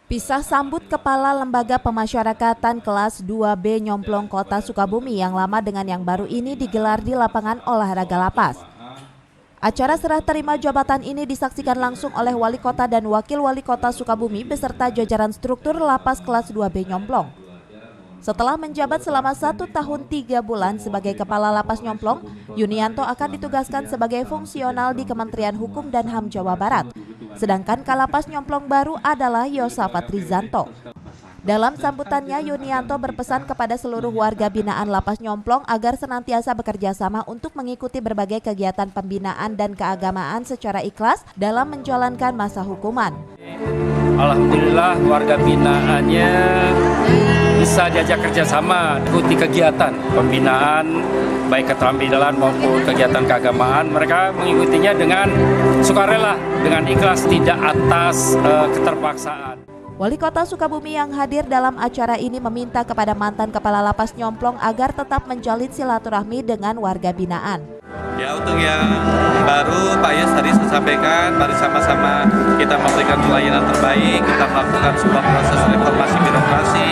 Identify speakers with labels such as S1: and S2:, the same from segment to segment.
S1: Pisah sambut Kepala Lembaga Pemasyarakatan kelas 2B Nyomplong Kota Sukabumi yang lama dengan yang baru ini digelar di lapangan olahraga Lapas. Acara serah terima jabatan ini disaksikan langsung oleh Wali Kota dan Wakil Wali Kota Sukabumi beserta jajaran struktur Lapas kelas 2B Nyomplong. Setelah menjabat selama 1 tahun 3 bulan sebagai Kepala Lapas Nyomplong, Yunianto akan ditugaskan sebagai fungsional di Kementerian Hukum dan HAM Jawa Barat. Sedangkan Kalapas Nyomplong baru adalah Yosafat Rizanto. Dalam sambutannya, Yunianto berpesan kepada seluruh warga binaan Lapas Nyomplong agar senantiasa bekerja sama untuk mengikuti berbagai kegiatan pembinaan dan keagamaan secara ikhlas dalam menjalankan masa hukuman.
S2: Alhamdulillah warga binaannya bisa diajak kerjasama, ikuti kegiatan pembinaan, baik keterampilan maupun kegiatan keagamaan. Mereka mengikutinya dengan sukarela, dengan ikhlas, tidak atas keterpaksaan.
S1: Wali Kota Sukabumi yang hadir dalam acara ini meminta kepada mantan Kepala Lapas Nyomplong agar tetap menjalin silaturahmi dengan warga binaan.
S3: Ya, untuk yang baru Pak Yus tadi saya sampaikan, mari sama-sama kita memberikan pelayanan terbaik, kita melakukan sebuah proses reformasi birokrasi,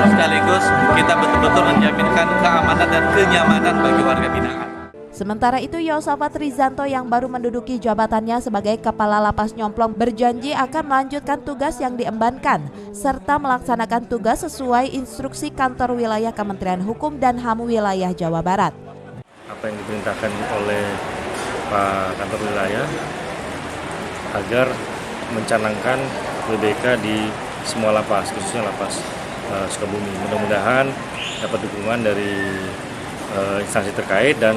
S3: sekaligus kita betul-betul menjaminkan keamanan dan kenyamanan bagi warga binaan.
S1: Sementara itu, Yosafat Rizanto yang baru menduduki jabatannya sebagai Kepala Lapas Nyomplong berjanji akan melanjutkan tugas yang diembankan serta melaksanakan tugas sesuai instruksi kantor wilayah Kementerian Hukum dan HAM wilayah Jawa Barat.
S4: Apa yang diperintahkan oleh Pak Kantor Wilayah agar mencanangkan WBK di semua lapas, khususnya lapas Sukabumi. Mudah-mudahan dapat dukungan dari instansi terkait dan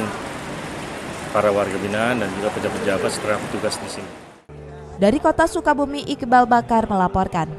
S4: para warga binaan dan juga pejabat-pejabat setelah bertugas di sini.
S1: Dari Kota Sukabumi, Iqbal Bakar melaporkan.